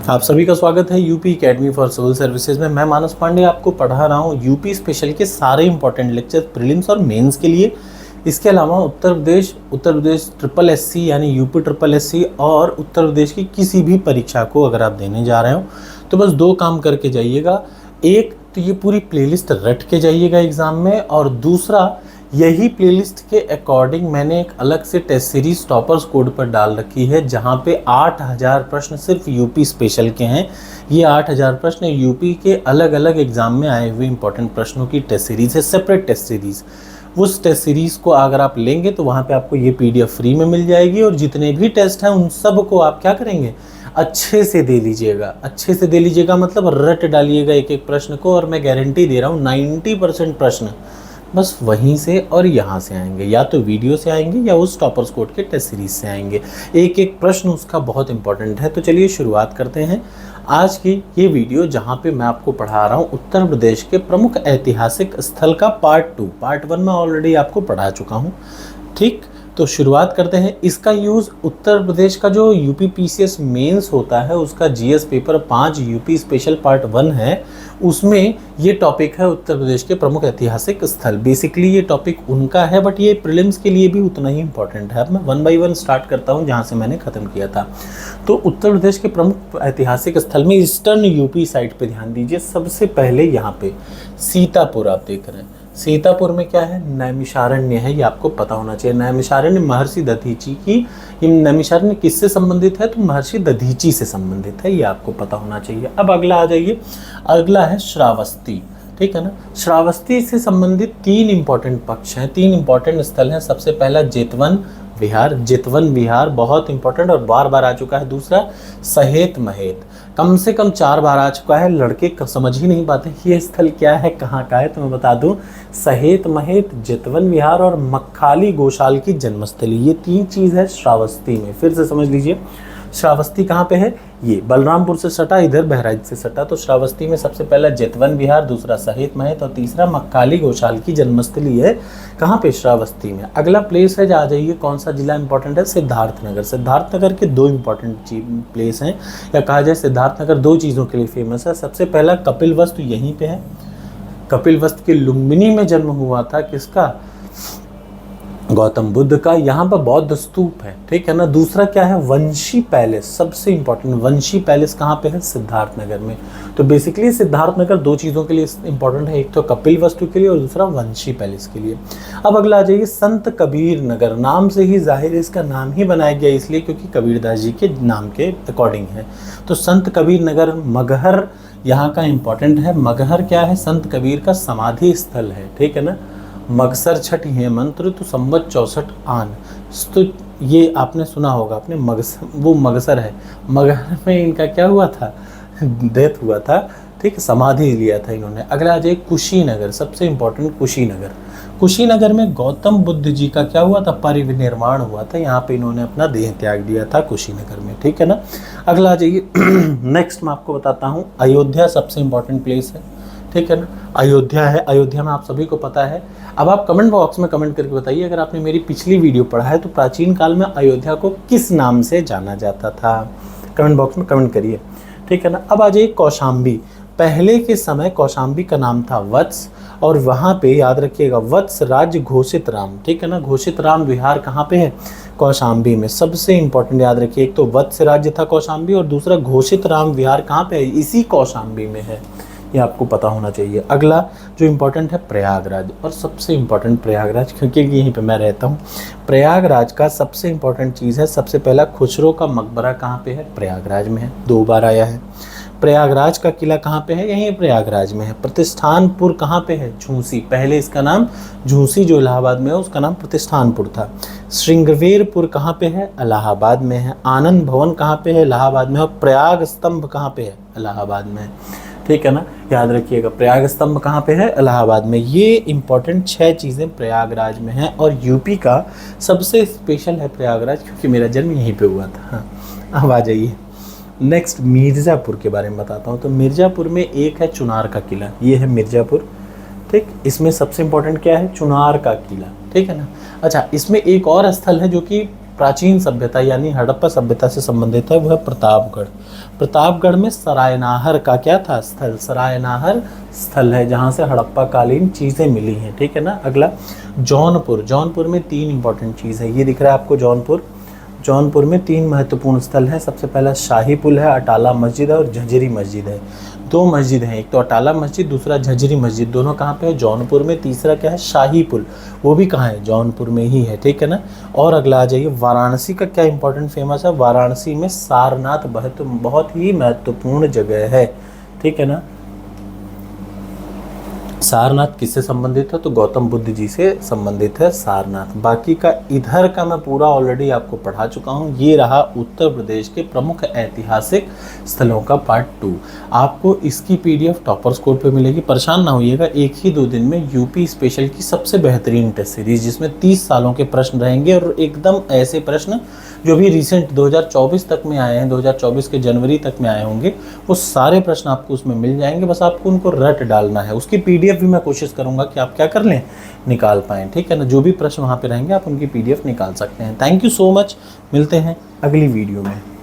आप सभी का स्वागत है UP academy for civil services में। मैं मानस पांडे आपको पढ़ा रहा हूँ यूपी स्पेशल के सारे इंपॉर्टेंट लेक्चर प्रीलिम्स और मेंस के लिए। इसके अलावा उत्तर प्रदेश ट्रिपल एससी यानी यूपी ट्रिपल एससी और उत्तर प्रदेश की किसी भी परीक्षा को अगर आप देने जा रहे हो तो बस दो काम करके जाइएगा। एक तो ये पूरी प्लेलिस्ट रट के जाइएगा एग्ज़ाम में, और दूसरा यही प्लेलिस्ट के अकॉर्डिंग मैंने एक अलग से टेस्ट सीरीज टॉपर्स कोड पर डाल रखी है, जहाँ पे 8000 प्रश्न सिर्फ यूपी स्पेशल के हैं। ये 8000 प्रश्न यूपी के अलग अलग एग्जाम में आए हुए इंपॉर्टेंट प्रश्नों की टेस्ट सीरीज है, सेपरेट टेस्ट सीरीज। उस टेस्ट सीरीज़ को अगर आप लेंगे तो वहाँ पे आपको ये PDF फ्री में मिल जाएगी, और जितने भी टेस्ट हैं उन सब को आप क्या करेंगे, अच्छे से दे लीजिएगा। अच्छे से दे लीजिएगा मतलब रट डालिएगा एक एक प्रश्न को, और मैं गारंटी दे रहा हूँ 90% प्रश्न बस वहीं से और यहाँ से आएंगे, या तो वीडियो से आएंगे या उस टॉपर्स कोड के टेस्ट सीरीज से आएंगे। एक एक प्रश्न उसका बहुत इंपॉर्टेंट है। तो चलिए शुरुआत करते हैं आज की ये वीडियो, जहाँ पे मैं आपको पढ़ा रहा हूँ उत्तर प्रदेश के प्रमुख ऐतिहासिक स्थल का पार्ट 2। पार्ट 1 में ऑलरेडी आपको पढ़ा चुका हूँ, ठीक। तो शुरुआत करते हैं। इसका यूज़ उत्तर प्रदेश का जो यूपी PCS मेंस होता है उसका GS paper 5 UP special part 1 है, उसमें ये टॉपिक है उत्तर प्रदेश के प्रमुख ऐतिहासिक स्थल। बेसिकली ये टॉपिक उनका है, बट ये प्रीलिम्स के लिए भी उतना ही इंपॉर्टेंट है। अब मैं 1 बाय 1 स्टार्ट करता हूँ जहाँ से मैंने ख़त्म किया था। तो उत्तर प्रदेश के प्रमुख ऐतिहासिक स्थल में ईस्टर्न यूपी साइड पर ध्यान दीजिए। सबसे पहले यहाँ पे सीतापुर आप देख रहे हैं। सीतापुर में क्या है, नैमिषारण्य है, ये आपको पता होना चाहिए। नैमिषारण्य महर्षि दधीची की, ये नैमिषारण्य किससे संबंधित है, तो महर्षि दधीची से संबंधित है, ये आपको पता होना चाहिए। अब अगला आ जाइए, अगला है श्रावस्ती, ठीक है ना। श्रावस्ती से संबंधित 3 इंपॉर्टेंट पक्ष हैं, 3 इंपॉर्टेंट स्थल हैं। सबसे पहला जेतवन विहार, जेतवन विहार बहुत इंपॉर्टेंट और बार बार आ चुका है। दूसरा सहेत महेत, कम से कम 4 बार आ चुका है। लड़के समझ ही नहीं पाते ये स्थल क्या है, कहाँ का है, तो मैं बता दूं, सहेत महेत, जेतवन विहार और मक्खाली गोशाल की जन्मस्थली, ये 3 चीज़ है श्रावस्ती में। फिर से समझ लीजिए, श्रावस्ती कहाँ पे है, ये बलरामपुर से सटा, इधर बहराइच से सटा। तो श्रावस्ती में सबसे पहला जेतवन विहार, दूसरा सहेत महेत और तीसरा मक्खाली गोशाल की जन्मस्थली है। कहाँ पे, श्रावस्ती में। अगला प्लेस है, आ जाइए, कौन सा जिला इंपॉर्टेंट है, सिद्धार्थनगर। सिद्धार्थनगर के 2 इंपॉर्टेंट प्लेस हैं, या कहा जाए सिद्धार्थनगर 2 चीज़ों के लिए फेमस है। सबसे पहला कपिलवस्तु यहीं पे है। कपिलवस्तु के लुम्बिनी में जन्म हुआ था किसका, गौतम बुद्ध का। यहाँ पर बौद्ध स्तूप है, ठीक है ना। दूसरा क्या है, वंशी पैलेस, सबसे इंपॉर्टेंट वंशी पैलेस कहाँ पे है, सिद्धार्थनगर में। तो बेसिकली सिद्धार्थनगर 2 चीज़ों के लिए इंपॉर्टेंट है, एक तो कपिल वस्तु के लिए और दूसरा वंशी पैलेस के लिए। अब अगला आ जाइए, संत कबीर नगर। नाम से ही जाहिर है इसका नाम ही बनाया गया इसलिए क्योंकि कबीरदास जी के नाम के अकॉर्डिंग है। तो संत कबीर नगर, मगहर यहाँ का इंपॉर्टेंट है। मगहर क्या है, संत कबीर का समाधि स्थल है, ठीक है ना। मगसर छठ हेमंत ऋतु संवत 64 आन, तो ये आपने सुना होगा आपने, मगसर, वो मगसर है। मगहर में इनका क्या हुआ था, डेथ हुआ था, ठीक है, समाधि लिया था इन्होंने। अगला आ जाए कुशीनगर, सबसे इंपॉर्टेंट कुशीनगर। कुशीनगर में गौतम बुद्ध जी का क्या हुआ था, परिनिर्वाण हुआ था, यहाँ पे इन्होंने अपना देह त्याग दिया था कुशीनगर में, ठीक है ना। अगला आ जाइए नेक्स्ट मैं आपको बताता हूँ, अयोध्या सबसे इंपॉर्टेंट प्लेस है, ठीक है ना। अयोध्या है, अयोध्या में आप सभी को पता है। अब आप कमेंट बॉक्स में कमेंट करके बताइए, अगर आपने मेरी पिछली वीडियो पढ़ा है तो प्राचीन काल में अयोध्या को किस नाम से जाना जाता था, कमेंट बॉक्स में कमेंट करिए, ठीक है ना। अब आ जाइए कौशाम्बी। पहले के समय कौशाम्बी का नाम था वत्स, और वहाँ पे याद रखिएगा वत्स राज्य घोषित राम, ठीक है ना। घोषित राम विहार कहाँ पे है, कौशाम्बी में। सबसे इंपॉर्टेंट याद रखिए, एक तो वत्स राज्य था कौशाम्बी और दूसरा घोषित राम विहार कहाँ पे है, इसी कौशाम्बी में है, ये आपको पता होना चाहिए। अगला जो इम्पोर्टेंट है प्रयागराज, और सबसे इम्पोर्टेंट प्रयागराज क्योंकि यहीं पे मैं रहता हूँ। प्रयागराज का सबसे इम्पोर्टेंट चीज़ है, सबसे पहला खुसरो का मकबरा कहाँ पे है, प्रयागराज में है, 2 बार आया है। प्रयागराज का किला कहाँ पे है, यहीं प्रयागराज में है। प्रतिष्ठानपुर कहाँ पे है, झूंसी, पहले इसका नाम झूंसी जो इलाहाबाद में है उसका नाम प्रतिष्ठानपुर था। श्रृंगवेरपुर कहाँ पे है, इलाहाबाद में है। आनंद भवन कहाँ पे है, इलाहाबाद में है। और प्रयाग स्तंभ कहाँ पे है, इलाहाबाद में है, ठीक है ना। याद रखिएगा प्रयाग स्तंभ कहाँ पे है, इलाहाबाद में। ये इंपॉर्टेंट 6 चीज़ें प्रयागराज में हैं, और यूपी का सबसे स्पेशल है प्रयागराज क्योंकि मेरा जन्म यहीं पे हुआ था। हाँ, अब आ जाइए नेक्स्ट मिर्ज़ापुर के बारे में बताता हूँ। तो मिर्ज़ापुर में एक है चुनार का किला, ये है मिर्ज़ापुर, ठीक। इसमें सबसे इंपॉर्टेंट क्या है, चुनार का किला, ठीक है ना। अच्छा, इसमें एक और स्थल है जो कि प्राचीन सभ्यता यानी हड़प्पा सभ्यता से संबंधित है वो है प्रतापगढ़। प्रतापगढ़ में सरायनाहर का क्या था स्थल, सरायनाहर स्थल है जहाँ से हड़प्पा कालीन चीज़ें मिली हैं, ठीक है ना। अगला जौनपुर, जौनपुर में 3 इंपॉर्टेंट चीज़ है, ये दिख रहा है आपको जौनपुर। जौनपुर में 3 महत्वपूर्ण स्थल हैं। सबसे पहला शाही पुल है, अटाला मस्जिद है और झंझरी मस्जिद है। 2 मस्जिद हैं, एक तो अटाला मस्जिद, दूसरा झंझरी मस्जिद, दोनों कहाँ पे है, जौनपुर में। तीसरा क्या है, शाही पुल, वो भी कहाँ है, जौनपुर में ही है, ठीक है ना। और अगला आ जाइए, वाराणसी का क्या इंपॉर्टेंट फेमस है, वाराणसी में सारनाथ बहुत ही महत्वपूर्ण जगह है, ठीक है ना। सारनाथ किससे संबंधित है, तो गौतम बुद्ध जी से संबंधित है सारनाथ। बाकी का इधर का मैं पूरा ऑलरेडी आपको पढ़ा चुका हूँ। ये रहा उत्तर प्रदेश के प्रमुख ऐतिहासिक स्थलों का पार्ट 2। आपको इसकी PDF टॉपर्स कोड पे मिलेगी, परेशान ना होइएगा। 1 ही 2 दिन में यूपी स्पेशल की सबसे बेहतरीन टेस्ट सीरीज, जिसमें 30 सालों के प्रश्न रहेंगे और एकदम ऐसे प्रश्न जो भी रिसेंट 2024 तक में आए हैं, 2024 के जनवरी तक में आए होंगे, वो सारे प्रश्न आपको उसमें मिल जाएंगे। बस आपको उनको रट डालना है। उसकी PDF भी मैं कोशिश करूंगा कि आप क्या कर लें, निकाल पाएँ, ठीक है ना। जो भी प्रश्न वहाँ पे रहेंगे आप उनकी PDF निकाल सकते हैं। थैंक यू सो मच, मिलते हैं अगली वीडियो में।